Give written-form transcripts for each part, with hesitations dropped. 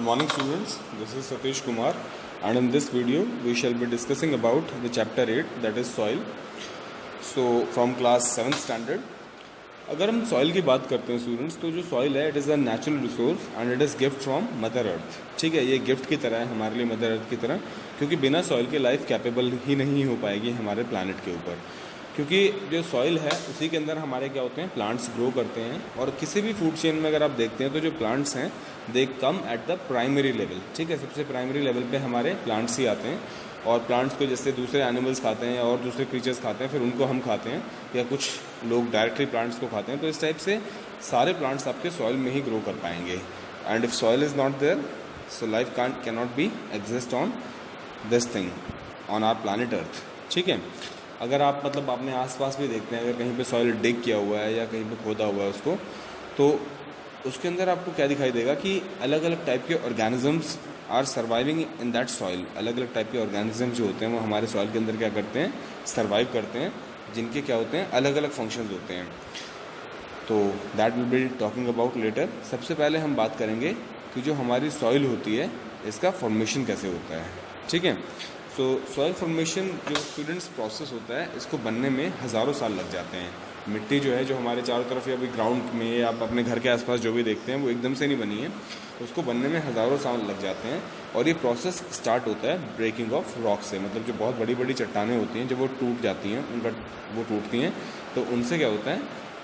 morning students, this is Satish Kumar and in this video we shall be discussing about the chapter 8 that is soil. So from class 7th standard, अगर हम soil की बात करते हैं students तो जो soil है it is a natural resource and it is gift from mother earth. ठीक है, ये गिफ्ट की तरह है हमारे लिए, मदर अर्थ की तरह, क्योंकि बिना सॉइल के लाइफ कैपेबल ही नहीं हो पाएगी हमारे प्लानट के ऊपर. क्योंकि जो सॉइल है उसी के अंदर हमारे क्या होते हैं, प्लांट्स ग्रो करते हैं. और किसी भी फूड चेन में अगर आप देखते हैं तो जो प्लांट्स हैं दे कम एट द प्राइमरी लेवल. ठीक है, सबसे प्राइमरी लेवल पे हमारे प्लांट्स ही आते हैं. और प्लांट्स को जैसे दूसरे एनिमल्स खाते हैं और दूसरे क्रीचर्स खाते हैं, फिर उनको हम खाते हैं, या कुछ लोग डायरेक्टली प्लांट्स को खाते हैं. तो इस टाइप से सारे प्लांट्स आपके सॉइल में ही ग्रो कर पाएंगे. And if soil is not there so life can not be exist on this thing on our planet earth. ठीक है, अगर आप मतलब अपने आसपास भी देखते हैं, अगर कहीं पे सॉइल डिग किया हुआ है या कहीं पे खोदा हुआ है उसको, तो उसके अंदर आपको क्या दिखाई देगा कि अलग अलग टाइप के organisms are surviving in that soil. अलग अलग टाइप के ऑर्गेनिज्म जो होते हैं वो हमारे सॉइल के अंदर क्या करते हैं, सर्वाइव करते हैं, जिनके क्या होते हैं, अलग अलग फंक्शंस होते हैं. तो that will be talking about later. सबसे पहले हम बात करेंगे कि जो हमारी सॉइल होती है इसका फॉर्मेशन कैसे होता है. ठीक है, सो सॉइल फॉर्मेशन जो स्टूडेंट्स प्रोसेस होता है इसको बनने में हज़ारों साल लग जाते हैं. मिट्टी जो है जो हमारे चारों तरफ या अभी ग्राउंड में या आप अपने घर के आसपास जो भी देखते हैं वो एकदम से नहीं बनी है, उसको बनने में हज़ारों साल लग जाते हैं. और ये प्रोसेस स्टार्ट होता है ब्रेकिंग ऑफ रॉक से. मतलब जो बहुत बड़ी बड़ी चट्टानें होती हैं जब वो टूट जाती हैं, वो टूटती हैं, तो उनसे क्या होता है,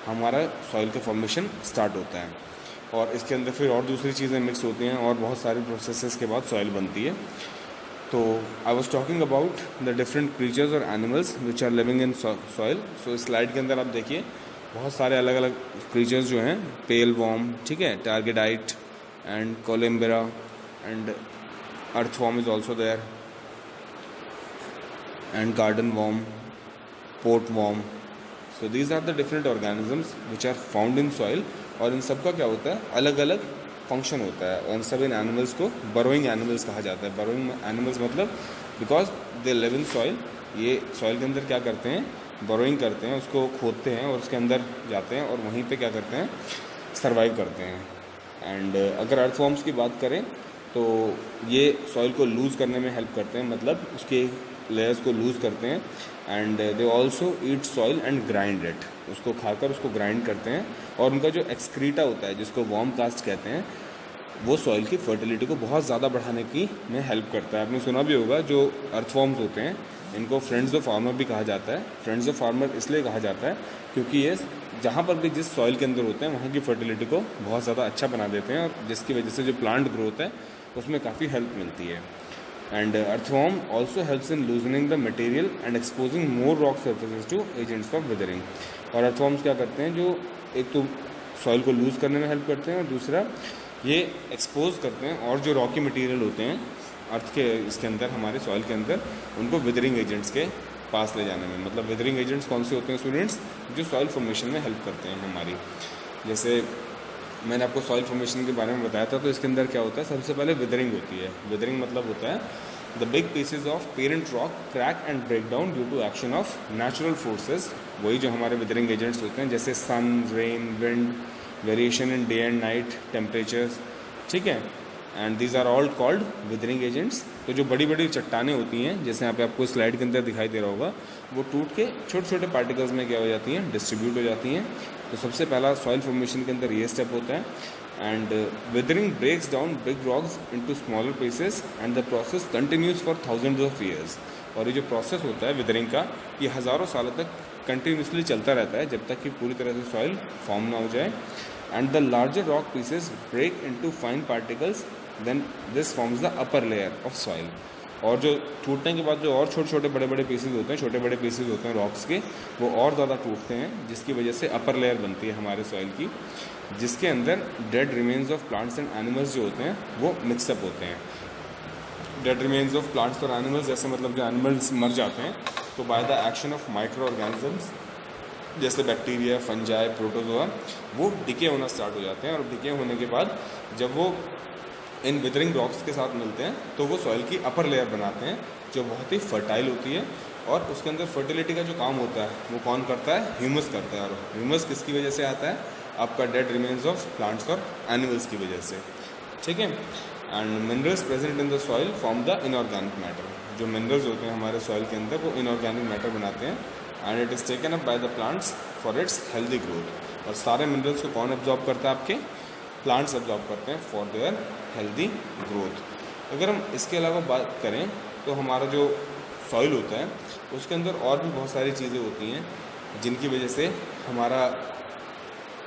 हमारा सॉइल का फॉर्मेशन स्टार्ट होता है. और इसके अंदर फिर और दूसरी चीज़ें मिक्स होती हैं और बहुत सारे प्रोसेसेस के बाद सॉइल बनती है. तो I was talking about the different creatures और animals which are living in soil. So इस स्लाइड के अंदर आप देखिए बहुत सारे अलग अलग क्रीचर्स जो हैं, पेल वॉर्म, ठीक है, tardigrade and collembola and earthworm is also there and garden worm, pot worm. So these are the different organisms which are found in soil. और इन सब का क्या होता है, अलग अलग फंक्शन होता है. और इन सब इन एनिमल्स को बरोइंग एनिमल्स कहा जाता है. बरोइंग एनिमल्स मतलब because they live in soil. ये सॉइल के अंदर क्या करते हैं, बरोइंग करते हैं, उसको खोदते हैं और उसके अंदर जाते हैं और वहीं पे क्या करते हैं, सर्वाइव करते हैं. एंड अगर अर्थवॉर्म्स की बात करें तो ये सॉइल को लूज़ करने में हेल्प करते हैं, मतलब उसके लेयर्स को लूज़ करते हैं. And they also eat soil and grind it. उसको खाकर उसको ग्राइंड करते हैं. और उनका जो एक्सक्रीटा होता है जिसको वॉर्म कास्ट कहते हैं, वो सॉइल की फर्टिलिटी को बहुत ज़्यादा बढ़ाने की में हेल्प करता है. आपने सुना भी होगा जो अर्थवॉर्म्स होते हैं इनको फ्रेंड्स ऑफ फार्मर भी कहा जाता है. फ्रेंड्स ऑफ फार्मर इसलिए कहा जाता है क्योंकि ये जहाँ पर भी जिस सॉइल के अंदर होते हैं वहाँ की फर्टिलिटी को बहुत ज़्यादा अच्छा बना देते हैं, और जिसकी वजह से जो प्लांट ग्रोथ है उसमें काफ़ी हेल्प मिलती है. And earthworm also helps in loosening the material and exposing more rock surfaces to agents of weathering. और अर्थवॉर्म्स क्या करते हैं, जो एक तो सॉइल को लूज़ करने में हेल्प करते हैं और दूसरा ये एक्सपोज करते हैं और जो रॉकी मटेरियल होते हैं अर्थ के इसके अंदर, हमारे सॉइल के अंदर, उनको विदरिंग एजेंट्स के पास ले जाने में. मतलब विदरिंग एजेंट्स कौन से होते हैं स्टूडेंट्स, जो सॉइल फॉर्मेशन में हेल्प करते हैं हमारी. जैसे मैंने आपको सॉइल फॉर्मेशन के बारे में बताया था, तो इसके अंदर क्या होता है, सबसे पहले विदरिंग होती है. विदरिंग मतलब होता है the big pieces of parent rock crack and break down due to action of natural forces. वही जो हमारे विदरिंग एजेंट्स होते हैं, जैसे sun, rain, wind, variation in day and night, temperatures. ठीक है, and these are all called weathering agents. तो जो बड़ी बड़ी चट्टानें होती हैं, जैसे यहाँ पे आपको स्लाइड के अंदर दिखाई दे रहा होगा, वो टूट के छोटे छोटे पार्टिकल्स में क्या हो जाती हैं, डिस्ट्रीब्यूट हो जाती हैं. तो सबसे पहला सॉइल फॉर्मेशन के अंदर ये स्टेप होता है. And weathering breaks down big rocks into smaller pieces and the process continues for thousands of years. और ये जो प्रोसेस होता है विदरिंग का, ये हज़ारों सालों तक कंटिन्यूसली चलता रहता है जब तक कि पूरी तरह से सॉइल फॉर्म ना हो जाए. And the larger rock pieces break into fine particles, then this forms the upper layer of soil. और जो टूटने के बाद जो और छोटे छोटे बड़े बड़े पीसेज होते हैं, छोटे बड़े पीसेज होते हैं रॉक्स के, वो और ज़्यादा टूटते हैं, जिसकी वजह से अपर लेयर बनती है हमारे सॉइल की, जिसके अंदर dead remains of plants and animals जो होते हैं वो मिक्सअप होते हैं. डेड रिमेन्स ऑफ प्लांट्स और एनिमल्स जैसे मतलब जो एनिमल्स मर जाते हैं, तो by the action of micro organisms जैसे बैक्टीरिया, फंजाई, प्रोटोजोआ, वो डिके होना स्टार्ट हो जाते हैं. और डिके होने के बाद जब वो इन विदरिंग रॉक्स के साथ मिलते हैं तो वो सॉइल की अपर लेयर बनाते हैं, जो बहुत ही फर्टाइल होती है. और उसके अंदर फर्टिलिटी का जो काम होता है वो कौन करता है, ह्यूमस करता है. और ह्यूमस किसकी वजह से आता है, आपका डेड रिमेन्स ऑफ प्लांट्स और एनिमल्स की वजह से. ठीक है, and minerals present in the soil form the inorganic matter. जो मिनरल्स होते हैं हमारे सॉइल के अंदर वो इनऑर्गेनिक मैटर बनाते हैं and it is taken up by the plants for its healthy growth. और सारे मिनरल्स को कौन एब्जॉर्ब करता है? आपके प्लांट्स एब्जॉर्ब करते हैं फॉर देयर हेल्दी ग्रोथ। अगर हम इसके अलावा बात करें तो हमारा जो सॉइल होता है उसके अंदर और भी बहुत सारी चीज़ें होती हैं जिनकी वजह से हमारा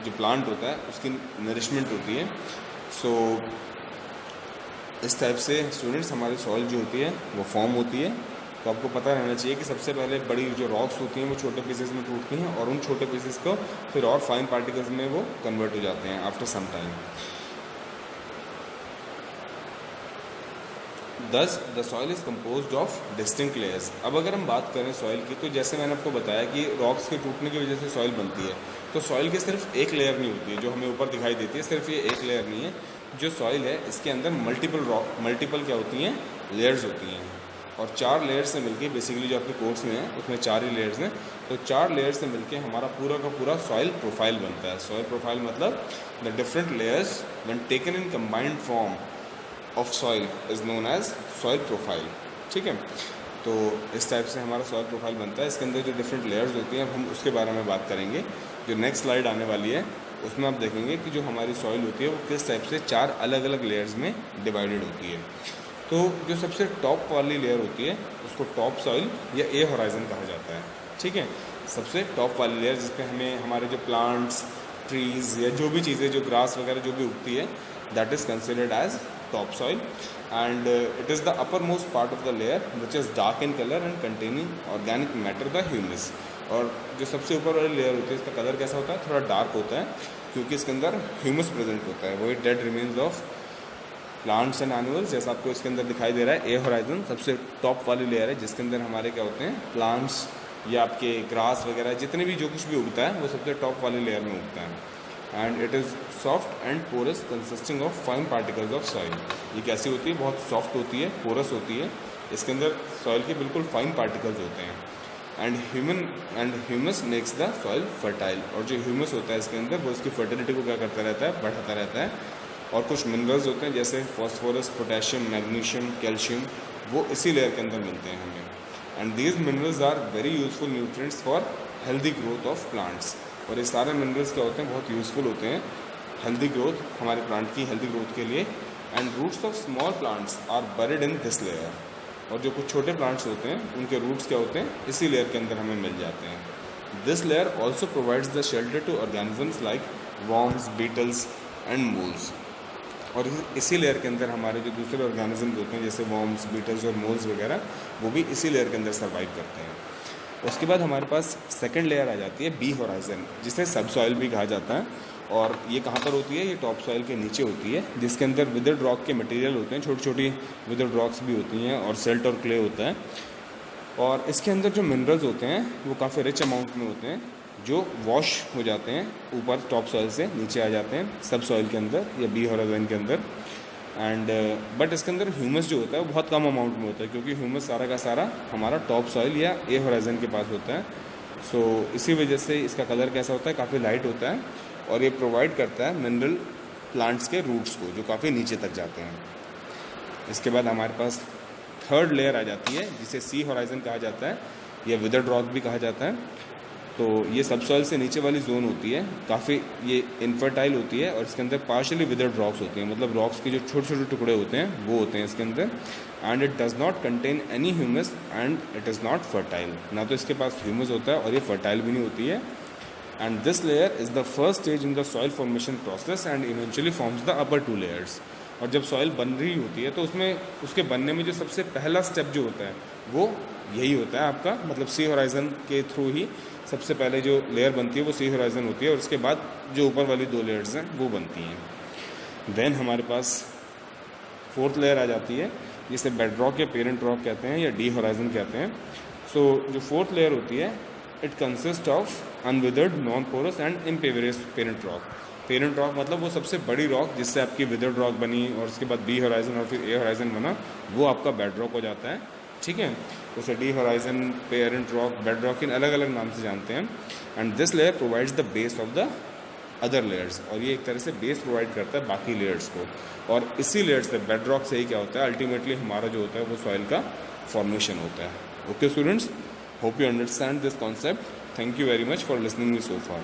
जो प्लांट होता है उसकी नरिशमेंट होती है। सो इस टाइप से स्टूडेंट्स हमारी सॉइल जो होती है वो फॉर्म होती है। तो आपको पता रहना चाहिए कि सबसे पहले बड़ी जो रॉक्स होती हैं वो छोटे पीसेस में टूटती हैं और उन छोटे पीसेस को फिर और फाइन पार्टिकल्स में वो कन्वर्ट हो जाते हैं आफ्टर सम टाइम। दस the soil is composed of distinct layers. अब अगर हम बात करें सॉइल की तो जैसे मैंने आपको बताया कि रॉक्स के टूटने की वजह से सॉइल बनती है, तो सॉइल की सिर्फ एक लेयर नहीं होती है जो हमें ऊपर दिखाई देती है, सिर्फ ये एक लेयर नहीं है। जो सॉइल है इसके अंदर मल्टीपल क्या होती हैं? लेयर्स होती हैं। और 4 लेयर्स से मिलके बेसिकली जो आपके कोर्स में है उसमें 4 ही लेयर्स हैं, तो 4 लेयर्स से मिलके हमारा पूरा का पूरा सॉइल प्रोफाइल बनता है। सॉइल प्रोफाइल मतलब the different layers when taken in combined form of soil is known as soil profile. ठीक है, तो इस टाइप से हमारा सॉइल प्रोफाइल बनता है। इसके अंदर जो डिफरेंट लेयर्स होती हैं हम उसके बारे में बात करेंगे। जो नेक्स्ट स्लाइड आने वाली है उसमें आप देखेंगे कि जो हमारी सॉइल होती है वो किस टाइप से 4 अलग अलग लेयर्स में डिवाइडेड होती है। तो जो सबसे टॉप वाली लेयर होती है उसको टॉप सॉइल या ए होराइजन कहा जाता है। ठीक है, सबसे टॉप वाली लेयर जिस पे हमें हमारे जो प्लांट्स, ट्रीज़ या जो भी चीज़ें, जो ग्रास वगैरह जो भी उगती है, that is considered as top soil and it is the upper most part of the layer which is dark in colour and containing organic matter the humus. और जो सबसे ऊपर वाली लेयर होती है इसका कलर कैसा होता है? थोड़ा डार्क होता है क्योंकि इसके अंदर ह्यूमस प्रेजेंट होता है, वही dead remains of plants and animals, जैसा आपको इसके अंदर दिखाई दे रहा है। ए होराइजन सबसे टॉप वाली लेयर है जिसके अंदर हमारे क्या होते हैं? प्लांट्स या आपके ग्रास वगैरह जितने भी जो कुछ भी उगता है वो सबसे टॉप वाली लेयर में उगता है। And it is soft and porous consisting of fine particles of soil. ये कैसी होती है? बहुत सॉफ्ट होती है, पोरस होती है। इसके अंदर सॉइल के बिल्कुल फाइन पार्टिकल्स होते हैं। And humus makes the soil fertile. और जो ह्यूमस होता है इसके अंदर वो इसकी फर्टिलिटी को क्या करता रहता है? बढ़ाता रहता है। और कुछ मिनरल्स होते हैं जैसे फॉस्फोरस, पोटेशियम, मैग्नीशियम, कैल्शियम, वो इसी लेयर के अंदर मिलते हैं हमें। And these minerals are very useful nutrients for healthy growth of plants. और ये सारे मिनरल्स क्या होते हैं? बहुत यूजफुल होते हैं हेल्दी ग्रोथ, हमारे प्लांट की हेल्दी ग्रोथ के लिए। And roots of small plants are buried in this layer. और जो कुछ छोटे प्लांट्स होते हैं उनके रूट्स क्या होते हैं? इसी लेयर के अंदर हमें मिल जाते हैं। This layer also provides the shelter to organisms like worms, beetles and moles. और इसी लेयर के अंदर हमारे जो दूसरे ऑर्गेनिजम्स होते हैं जैसे वर्म्स, बीटल्स और मोल्स वगैरह, वो भी इसी लेयर के अंदर सर्वाइव करते हैं। उसके बाद हमारे पास सेकंड लेयर आ जाती है बी होराइजन, जिसे सब सॉइल भी कहा जाता है। और ये कहाँ पर होती है? ये टॉप सॉइल के नीचे होती है, जिसके अंदर विदर्ड रॉक के मटेरियल होते हैं, छोटी छोटी विदर्ड रॉक्स भी होती हैं और सेल्ट और क्ले होता है। और इसके अंदर जो मिनरल्स होते हैं वो काफ़ी रिच अमाउंट में होते हैं, जो वॉश हो जाते हैं ऊपर टॉप सॉइल से नीचे आ जाते हैं सब सॉइल के अंदर या बी होराइजन के अंदर। एंड बट इसके अंदर ह्यूमस जो होता है वो बहुत कम अमाउंट में होता है, क्योंकि ह्यूमस सारा का सारा हमारा टॉप सॉइल या ए होराइजन के पास होता है। सो इसी वजह से इसका कलर कैसा होता है? काफ़ी लाइट होता है। और ये प्रोवाइड करता है मिनरल प्लांट्स के रूट्स को, जो काफ़ी नीचे तक जाते हैं। इसके बाद हमारे पास थर्ड लेयर आ जाती है जिसे सी होराइजन कहा जाता है या विदर्ड रॉक भी कहा जाता है। तो ये सब सॉइल से नीचे वाली जोन होती है, काफ़ी ये इनफर्टाइल होती है और इसके अंदर पार्शियली विदर्ड रॉक्स होती हैं, मतलब रॉक्स के जो छोटे छोटे टुकड़े होते हैं वो होते हैं इसके अंदर। And it does not contain any humus and it is not fertile. ना तो इसके पास ह्यूमस होता है और ये फर्टाइल भी नहीं होती है। And this layer is the first stage in the soil formation process and eventually forms the upper 2 layers. और जब सॉइल बन रही होती है तो उसमें उसके बनने में जो सबसे पहला स्टेप जो होता है वो यही होता है आपका, मतलब सी होराइजन के थ्रू ही सबसे पहले जो लेयर बनती है वो सी होराइजन होती है और उसके बाद जो ऊपर वाली 2 लेयर्स हैं वो बनती हैं। देन हमारे पास फोर्थ लेयर आ जाती है जिसे बेड रॉक या पेरेंट रॉक कहते हैं या डी होराइजन कहते हैं। सो जो फोर्थ लेयर होती है it consist of unweathered, non porous and impervious parent rock. Parent rock मतलब वो सबसे बड़ी रॉक जिससे आपकी विदर्ड रॉक बनी और उसके बाद बी होराइजन और फिर ए होराइजन बना, वो आपका बेड रॉक हो जाता है। ठीक है, उसे D horizon, parent rock, bed rock इन अलग अलग नाम से जानते हैं। And this layer provides the base of the other layers, और ये एक तरह से बेस प्रोवाइड करता है बाकी लेयर्स को। और इसी लेयर से, बेड रॉक से ही क्या होता है, अल्टीमेटली हमारा जो होता है वो सॉइल का फॉर्मेशन होता है। Okay students, hope you understand this concept. Thank you very much for listening me so far.